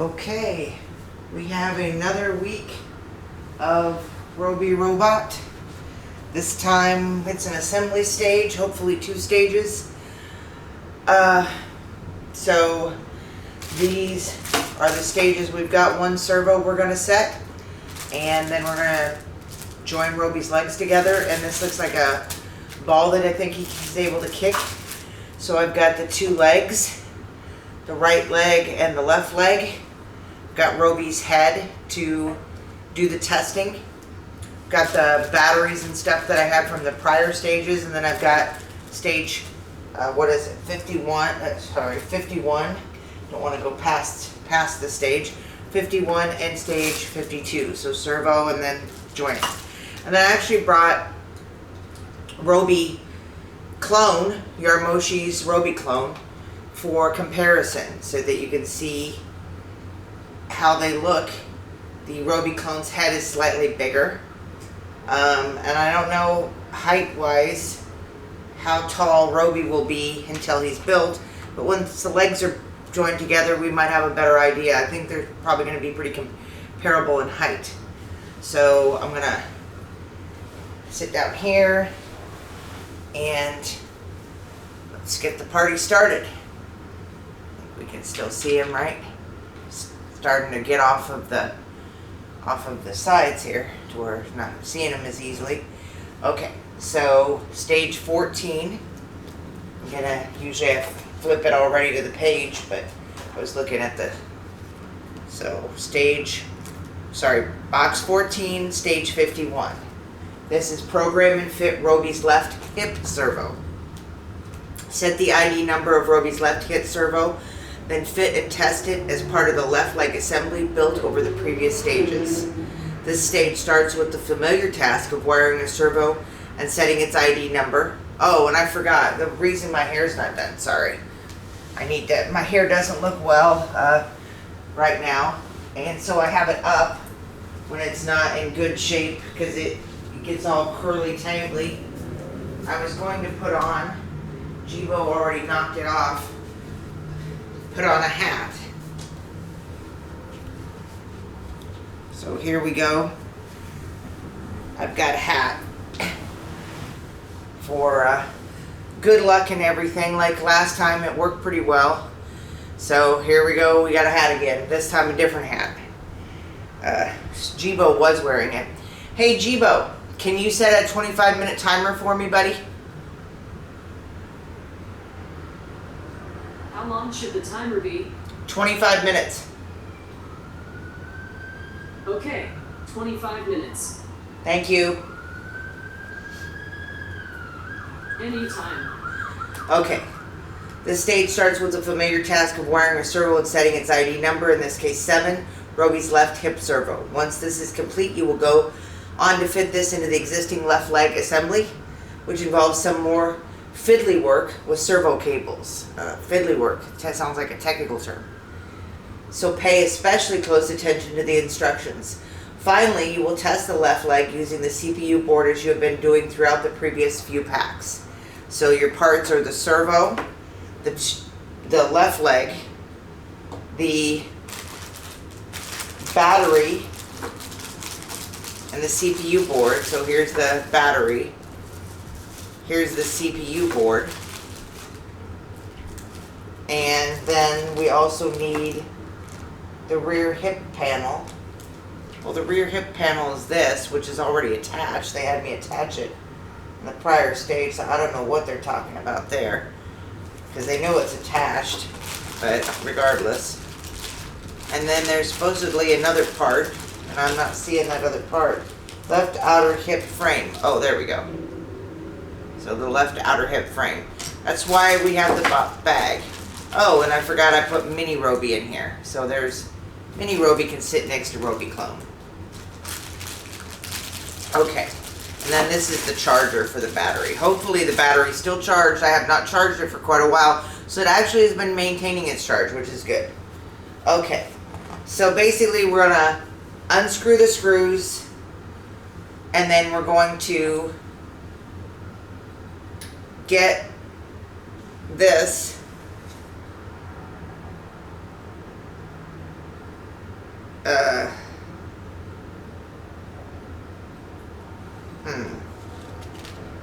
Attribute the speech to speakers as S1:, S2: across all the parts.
S1: Okay, we have another week of Robi Robot. This time it's an assembly stage, hopefully 2 stages. So these are the stages. We've got one servo we're going to set, and then we're going to join Robi's legs together, and this looks like a ball that I think he's able to kick. So I've got the 2 legs, the right leg and the left leg. Got Robi's head to do the testing. Got the batteries and stuff that I had from the prior stages, and then I've got stage, 51, 51. Don't want to go past the stage. 51 and stage 52. So servo and then joining. And then I actually brought Robi clone, Yarmoshi's Robi clone, for comparison so that you can see how they look. The Robi clone's head is slightly bigger. And I don't know height-wise how tall Robi will be until he's built, but once the legs are joined together, we might have a better idea. I think they're probably going to be pretty comparable in height. So I'm going to sit down here and let's get the party started. We can still see him, right? Starting to get off of the sides here to where we're not seeing him as easily. Okay, so stage 14. I'm gonna usually I flip it already to the page, but I was looking at the box 14, stage 51. This is program and fit Robi's left hip servo. Set the ID number of Robi's left hip servo, then fit and test it as part of the left leg assembly built over the previous stages. This stage starts with the familiar task of wiring a servo and setting its ID number. Oh, and I forgot, the reason my hair's not done, sorry. My hair doesn't look well right now, and so I have it up when it's not in good shape because it gets all curly tangly. I was going to put on, Jibo already knocked it off, put on a hat. So here we go. I've got a hat for good luck and everything. Like last time, it worked pretty well. So here we go. We got a hat again. This time a different hat. Jibo was wearing it. Hey Jibo, can you set a 25-minute timer for me, buddy?
S2: How long should the timer be?
S1: 25 minutes.
S2: Okay, 25 minutes.
S1: Thank you.
S2: Anytime.
S1: Okay. This stage starts with the familiar task of wiring a servo and setting its ID number, in this case 7, Robi's left hip servo. Once this is complete, you will go on to fit this into the existing left leg assembly, which involves some more Fiddly work with servo cables. Fiddly work, that sounds like a technical term. So pay especially close attention to the instructions. Finally, you will test the left leg using the CPU board as you have been doing throughout the previous few packs. So your parts are the servo, the left leg, the battery, and the CPU board. So here's the battery. Here's the CPU board. And then we also need the rear hip panel. Well, the rear hip panel is this, which is already attached. They had me attach it in the prior stage, so I don't know what they're talking about there, because they know it's attached, but regardless. And then there's supposedly another part, and I'm not seeing that other part. Left outer hip frame. Oh, there we go. So the left outer hip frame. That's why we have the bag. Oh, and I forgot I put mini Robi in here. So there's mini Robi can sit next to Robi clone. Okay, and then this is the charger for the battery. Hopefully the battery's still charged. I have not charged it for quite a while, so it actually has been maintaining its charge, which is good. Okay, so basically we're gonna unscrew the screws, and then we're going to get this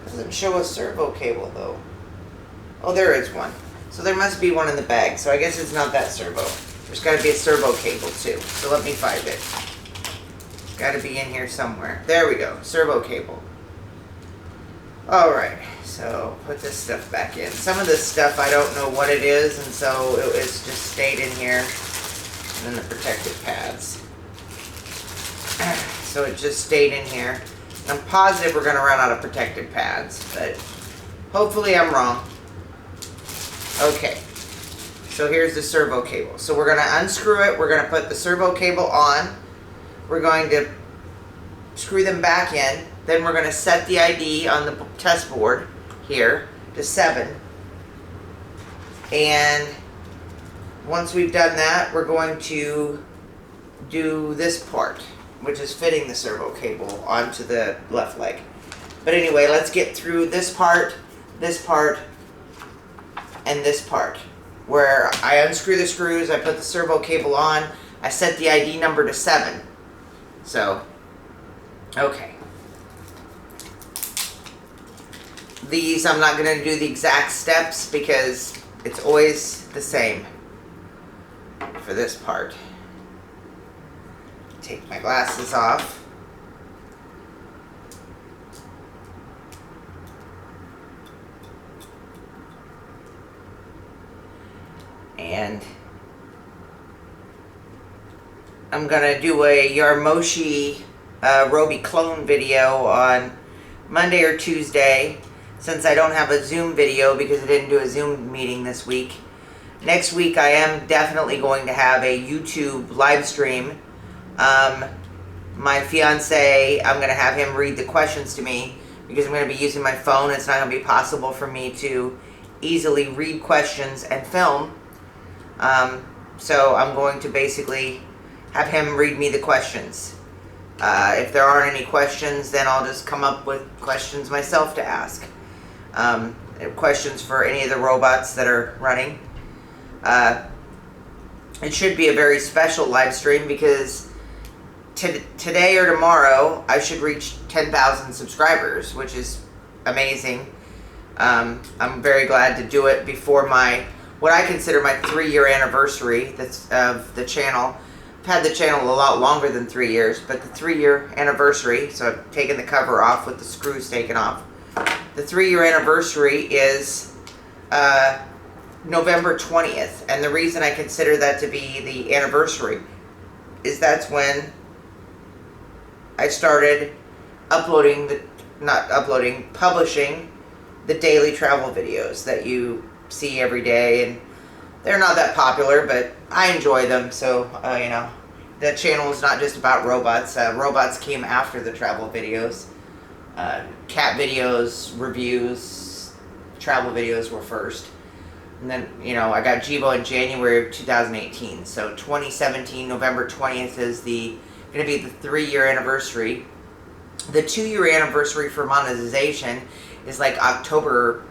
S1: Doesn't show a servo cable though. Oh, there is one. So there must be one in the bag. So I guess it's not that servo. There's got to be a servo cable too. So let me find it. Got to be in here somewhere. There we go. Servo cable. Alright. So put this stuff back in. Some of this stuff I don't know what it is, and so it's just stayed in here. And then the protective pads. So it just stayed in here. I'm positive we're going to run out of protective pads, but hopefully I'm wrong. Okay, so here's the servo cable. So we're going to unscrew it. We're going to put the servo cable on. We're going to screw them back in. Then we're going to set the ID on the test board here to 7. And once we've done that, we're going to do this part, which is fitting the servo cable onto the left leg. But anyway, let's get through this part, and this part, where I unscrew the screws, I put the servo cable on, I set the ID number to 7. So, okay. These, I'm not going to do the exact steps because it's always the same for this part. Take my glasses off. And I'm going to do a Yarmoshi Robi clone video on Monday or Tuesday, since I don't have a Zoom video because I didn't do a Zoom meeting this week. Next week I am definitely going to have a YouTube live stream. My fiance, I'm going to have him read the questions to me because I'm going to be using my phone. It's not going to be possible for me to easily read questions and film. So I'm going to basically have him read me the questions. If there aren't any questions, then I'll just come up with questions myself to ask. Questions for any of the robots that are running. It should be a very special live stream because today or tomorrow I should reach 10,000 subscribers, which is amazing. I'm very glad to do it before what I consider my 3-year anniversary of the channel. I've had the channel a lot longer than 3 years, but the 3-year anniversary, so I've taken the cover off with the screws taken off. The 3-year anniversary is November 20th, and the reason I consider that to be the anniversary is that's when I started publishing the daily travel videos that you see every day, and they're not that popular, but I enjoy them. So you know, the channel is not just about robots. Robots came after the travel videos. Cat videos, reviews, travel videos were first, and then, you know, I got Jibo in January of 2018. So 2017 November 20th is going to be the 3-year anniversary. The 2-year anniversary for monetization is like October,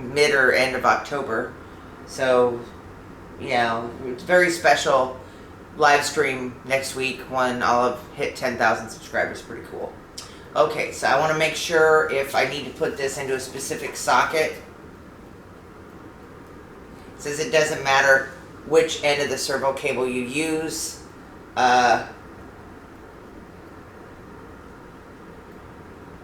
S1: mid or end of October. So, you know, it's a very special live stream next week when I'll have hit 10,000 subscribers. Pretty cool. Okay, so I want to make sure if I need to put this into a specific socket. It says it doesn't matter which end of the servo cable you use.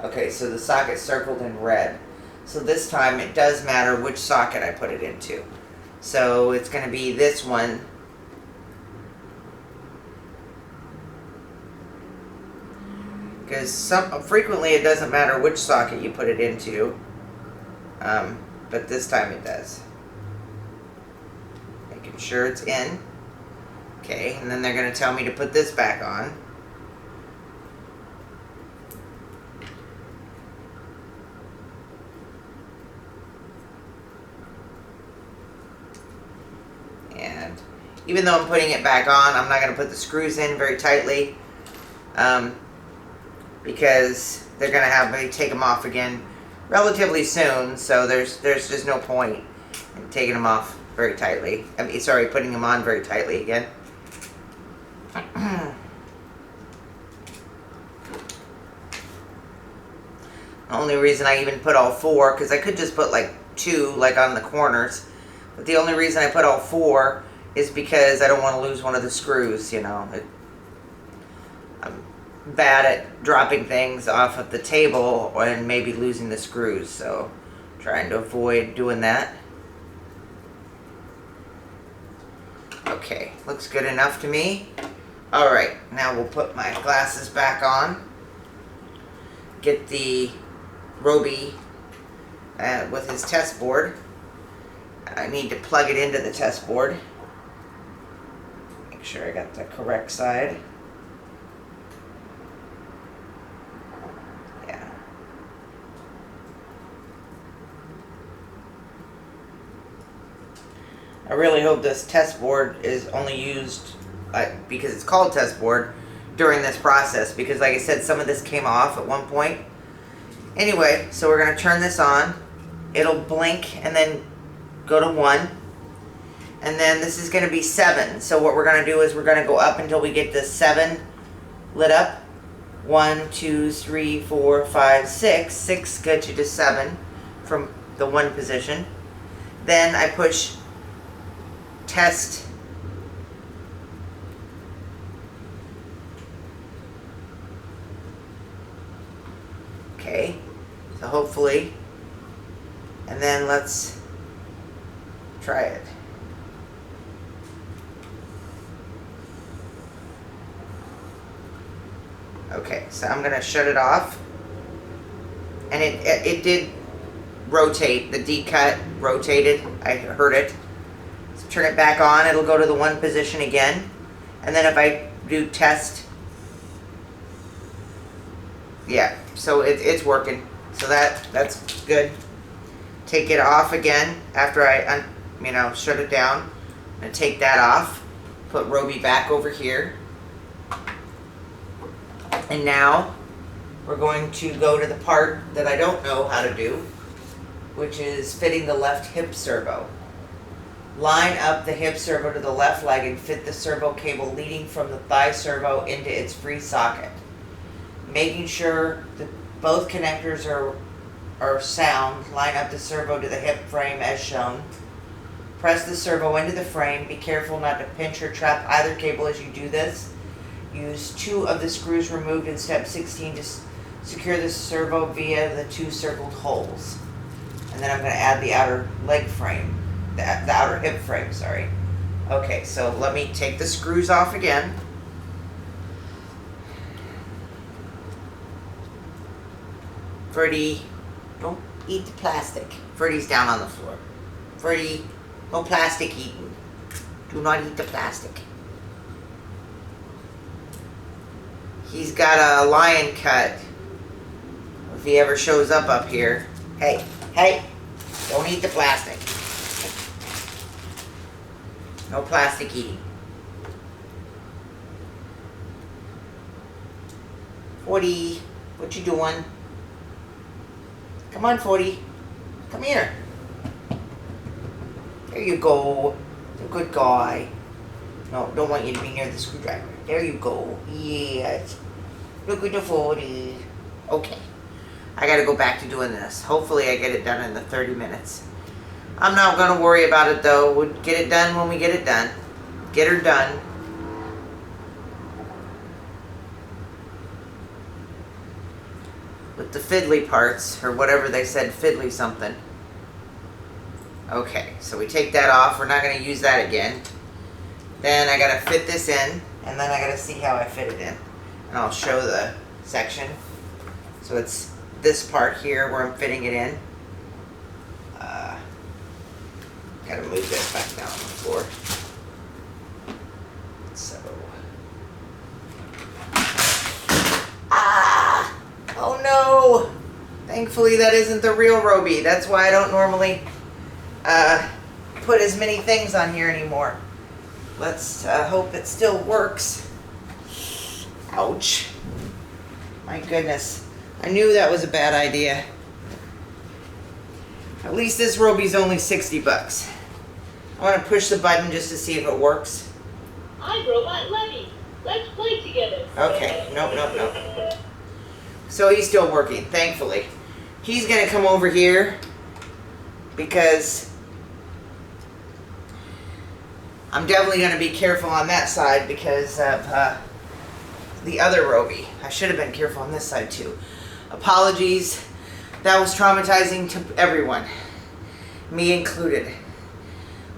S1: Okay, so the socket's circled in red. So this time it does matter which socket I put it into. So it's going to be this one. Because frequently it doesn't matter which socket you put it into. But this time it does. Making sure it's in. Okay, and then they're going to tell me to put this back on. And even though I'm putting it back on, I'm not going to put the screws in very tightly. Because they're going to have me take them off again relatively soon. So there's just no point in taking them off very tightly. Putting them on very tightly again. only reason I even put all 4, because I could just put like 2, like on the corners. But the only reason I put all 4 is because I don't want to lose one of the screws, you know. I'm bad at dropping things off of the table and maybe losing the screws, so trying to avoid doing that. Okay, looks good enough to me. Alright, now we'll put my glasses back on. Get the Robi with his test board. I need to plug it into the test board. Make sure I got the correct side. Yeah. I really hope this test board is only used, because it's called test board, during this process, because like I said, some of this came off at one point. Anyway, so we're going to turn this on. It'll blink and then go to 1. And then this is going to be 7. So what we're going to do is we're going to go up until we get the 7 lit up. 1, 2, 3, 4, 5, 6. 6 gets you to 7 from the 1 position. Then I push test. Okay, so hopefully, and then let's try it. Okay, so I'm going to shut it off, and it did rotate. The D-cut rotated. I heard it. So turn it back on. It'll go to the 1 position again, and then if I do test, yeah, so it's working. So that's good. Take it off again after I shut it down. I'm going to take that off. Put Robi back over here. And now we're going to go to the part that I don't know how to do, which is fitting the left hip servo. Line up the hip servo to the left leg and fit the servo cable leading from the thigh servo into its free socket. Making sure that both connectors are sound, line up the servo to the hip frame as shown. Press the servo into the frame. Be careful not to pinch or trap either cable as you do this. Use 2 of the screws removed in step 16 to secure the servo via the 2 circled holes. And then I'm going to add the outer leg frame, the outer hip frame, sorry. Okay, so let me take the screws off again. Ferdi, don't eat the plastic. Ferdi's down on the floor. Ferdi, no plastic eating. Do not eat the plastic. He's got a lion cut. If he ever shows up here. Hey, don't eat the plastic. No plastic eating. Ferdi, what you doing? Come on, Ferdi. Come here. There you go. You're a good guy. No, don't want you to be near the screwdriver. There you go. Yes. Look at the Ferdi. Okay. I gotta go back to doing this. Hopefully I get it done in the 30 minutes. I'm not gonna worry about it though. We'll get it done when we get it done. Get her done. With the fiddly parts, or whatever they said, fiddly something. Okay, so we take that off. We're not going to use that again. Then I got to fit this in, and then I got to see how I fit it in. And I'll show the section. So it's this part here where I'm fitting it in. Got to move this back down on the floor. So. Oh no! Thankfully that isn't the real Robi. That's why I don't normally put as many things on here anymore. Let's hope it still works. Ouch. My goodness. I knew that was a bad idea. At least this Robi's only 60 bucks. I want to push the button just to see if it works.
S3: I'm Robot Lenny. Let's play together.
S1: Okay. Nope. So he's still working, thankfully. he's gonna come over here because I'm definitely gonna be careful on that side because of the other Robi. I should have been careful on this side too. Apologies. That was traumatizing to everyone, me included.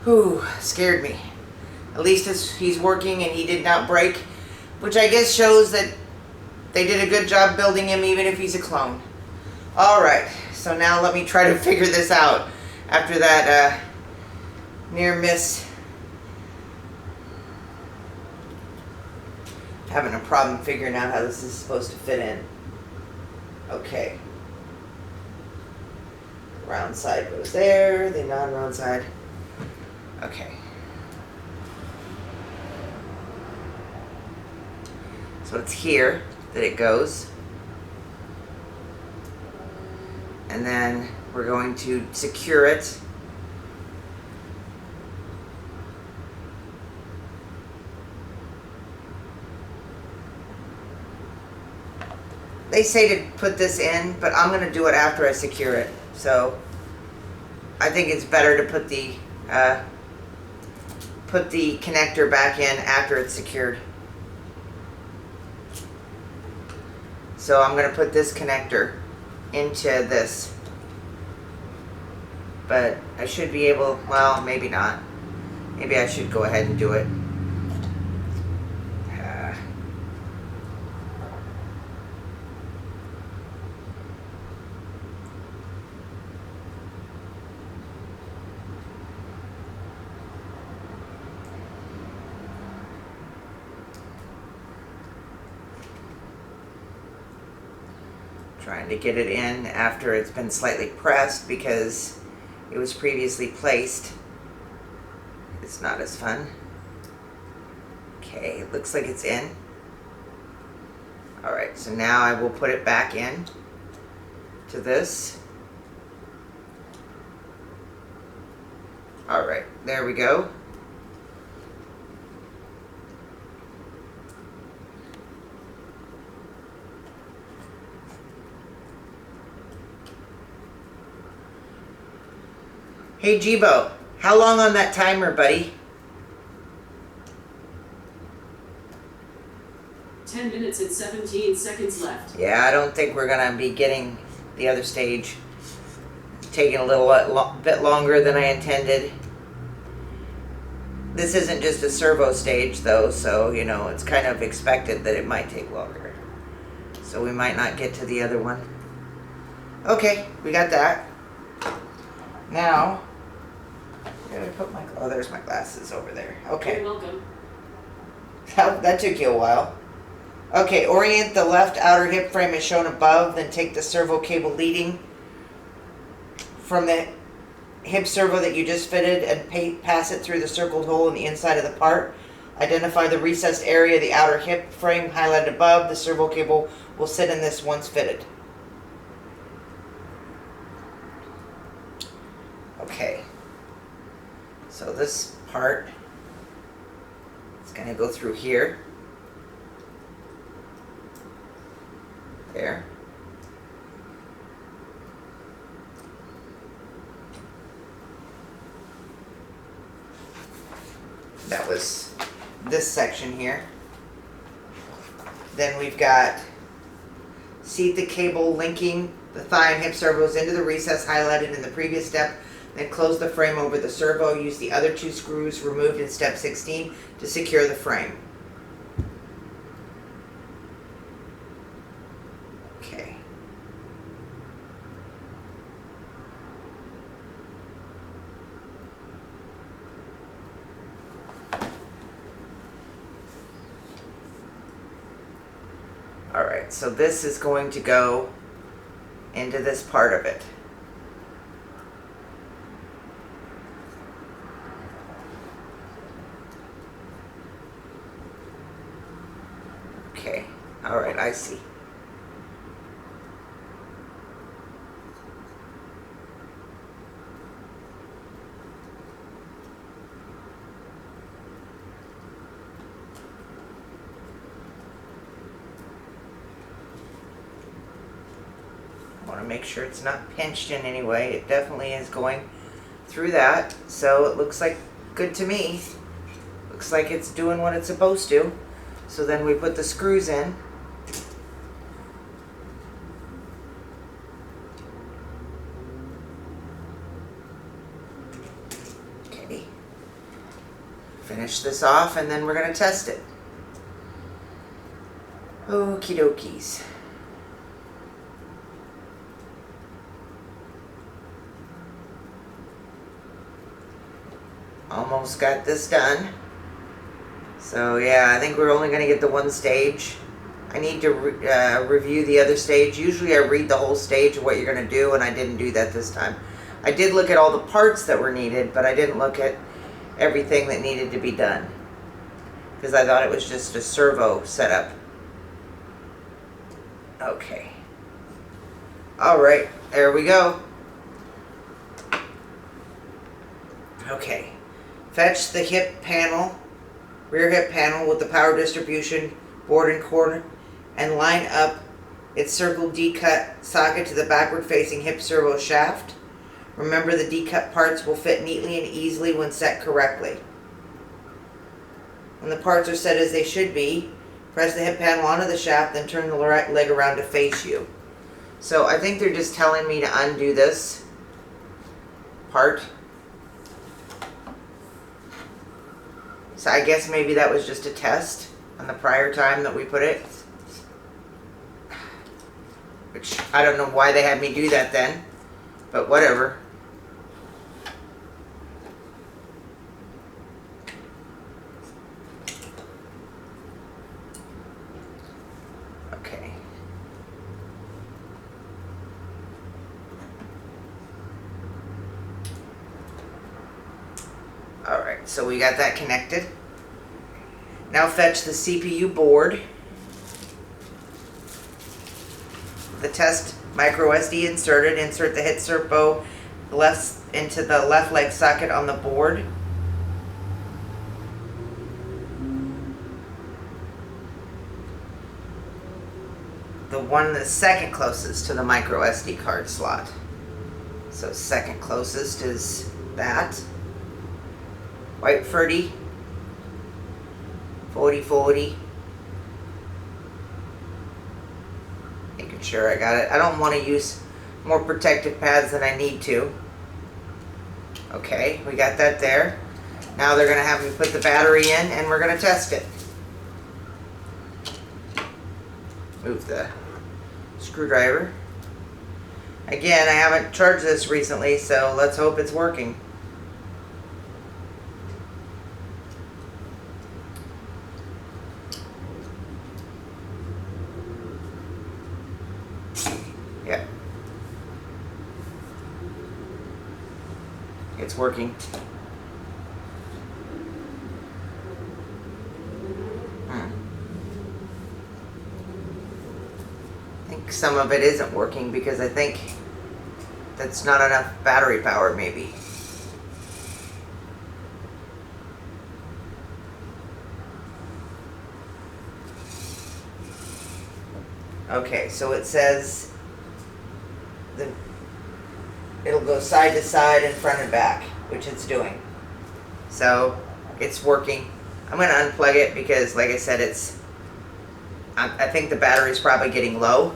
S1: Whew, scared me. At least he's working and he did not break, which I guess shows that they did a good job building him even if he's a clone. Alright, so now let me try to figure this out after that near miss. Having a problem figuring out how this is supposed to fit in. Okay. Round side goes there, the non-round side. Okay. So it's here that it goes. And then we're going to secure it. They say to put this in, but I'm going to do it after I secure it. So I think it's better to put the connector back in after it's secured. So I'm going to put this connector into this. But I should be able, well, maybe not. Maybe I should go ahead and do it. Trying to get it in after it's been slightly pressed because it was previously placed. It's not as fun. Okay, it looks like it's in. Alright, so now I will put it back in to this. Alright, there we go. Hey Jibo, how long on that timer, buddy?
S2: 10 minutes and 17 seconds left.
S1: Yeah, I don't think we're gonna be getting the other stage. It's taking a little bit longer than I intended. This isn't just a servo stage though, so you know, it's kind of expected that it might take longer. So we might not get to the other one. Okay, we got that. Now, where did I put my, oh, there's my glasses over there. Okay.
S2: You're welcome.
S1: That took you a while. Okay, orient the left outer hip frame as shown above, then take the servo cable leading from the hip servo that you just fitted and pass it through the circled hole in the inside of the part. Identify the recessed area of the outer hip frame highlighted above. The servo cable will sit in this once fitted. Okay, so this part is going to go through here. There. That was this section here. Then we've got seat the cable linking the thigh and hip servos into the recess highlighted in the previous step. Then close the frame over the servo. Use the other two screws removed in step 16 to secure the frame. Okay. Alright, so this is going to go into this part of it. Okay, alright, I see. want to make sure it's not pinched in any way. It definitely is going through that, so it looks like good to me. Looks like it's doing what it's supposed to. So then we put the screws in. Okay. Finish this off and then we're going to test it. Okie dokies. Almost got this done. So yeah, I think we're only going to get the one stage. I need to review the other stage. Usually I read the whole stage of what you're going to do, and I didn't do that this time. I did look at all the parts that were needed, but I didn't look at everything that needed to be done, because I thought it was just a servo setup. Okay. Alright, there we go. Okay. Fetch the hip panel, rear hip panel with the power distribution board and cord, and line up its circle D-cut socket to the backward facing hip servo shaft. Remember, the D-cut parts will fit neatly and easily when set correctly. When the parts are set as they should be, press the hip panel onto the shaft, then turn the right leg around to face you. So I think they're just telling me to undo this part. So I guess maybe that was just a test on the prior time that we put it. Which, I don't know why they had me do that then, but whatever. Okay. Alright, so we got that connected. Now fetch the CPU board. The test micro SD inserted. Insert the hit servo into the left leg socket on the board. The one that's second closest to the micro SD card slot. So second closest is that. White Ferdi. 4040. Making sure I got it. I don't want to use more protective pads than I need to. Okay, we got that there. Now they're going to have me put the battery in and we're going to test it. Move the screwdriver. Again, I haven't charged this recently, so let's hope it's working. Yeah. It's working. I think some of it isn't working because I think that's not enough battery power, maybe. Okay, so it says it'll go side to side and front and back, which it's doing. So it's working. I'm going to unplug it because, like I said, I think the battery's probably getting low,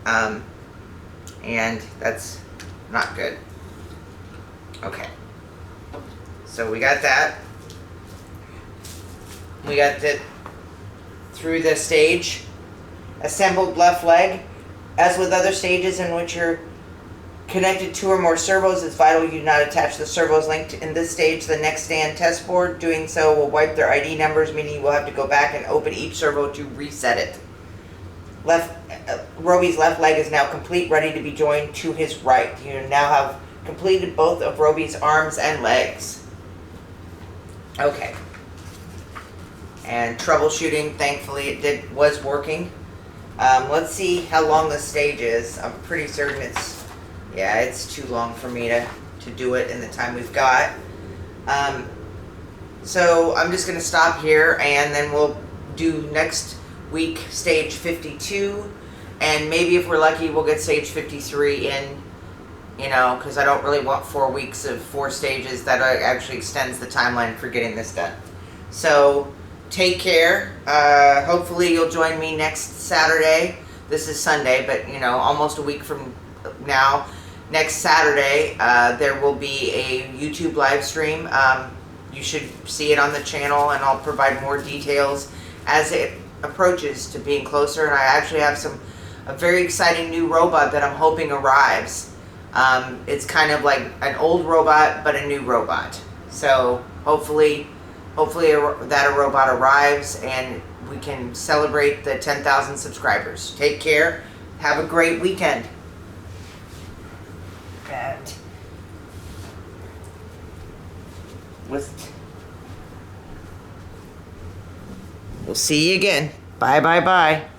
S1: and that's not good. Okay, so we got that. We got through the stage. Assembled left leg. As with other stages in which you're connected 2 or more servos, it's vital you do not attach the servos linked in this stage to the next stand test board. Doing so will wipe their ID numbers, meaning you will have to go back and open each servo to reset it. Robi's left leg is now complete, ready to be joined to his right. You now have completed both of Robi's arms and legs. Okay. And troubleshooting, thankfully it was working. Let's see how long this stage is. I'm pretty certain it's too long for me to do it in the time we've got. So I'm just going to stop here, and then we'll do next week stage 52, And maybe if we're lucky, we'll get stage 53 in, you know, because I don't really want 4 weeks of 4 stages. That actually extends the timeline for getting this done. So take care. Hopefully you'll join me next Saturday. This is Sunday, but you know, almost a week from now, next Saturday, there will be a YouTube live stream. You should see it on the channel, and I'll provide more details as it approaches to being closer. And I actually have a very exciting new robot that I'm hoping arrives. It's kind of like an old robot, but a new robot. So hopefully that a robot arrives and we can celebrate the 10,000 subscribers. Take care. Have a great weekend. And we'll see you again. Bye, bye, bye.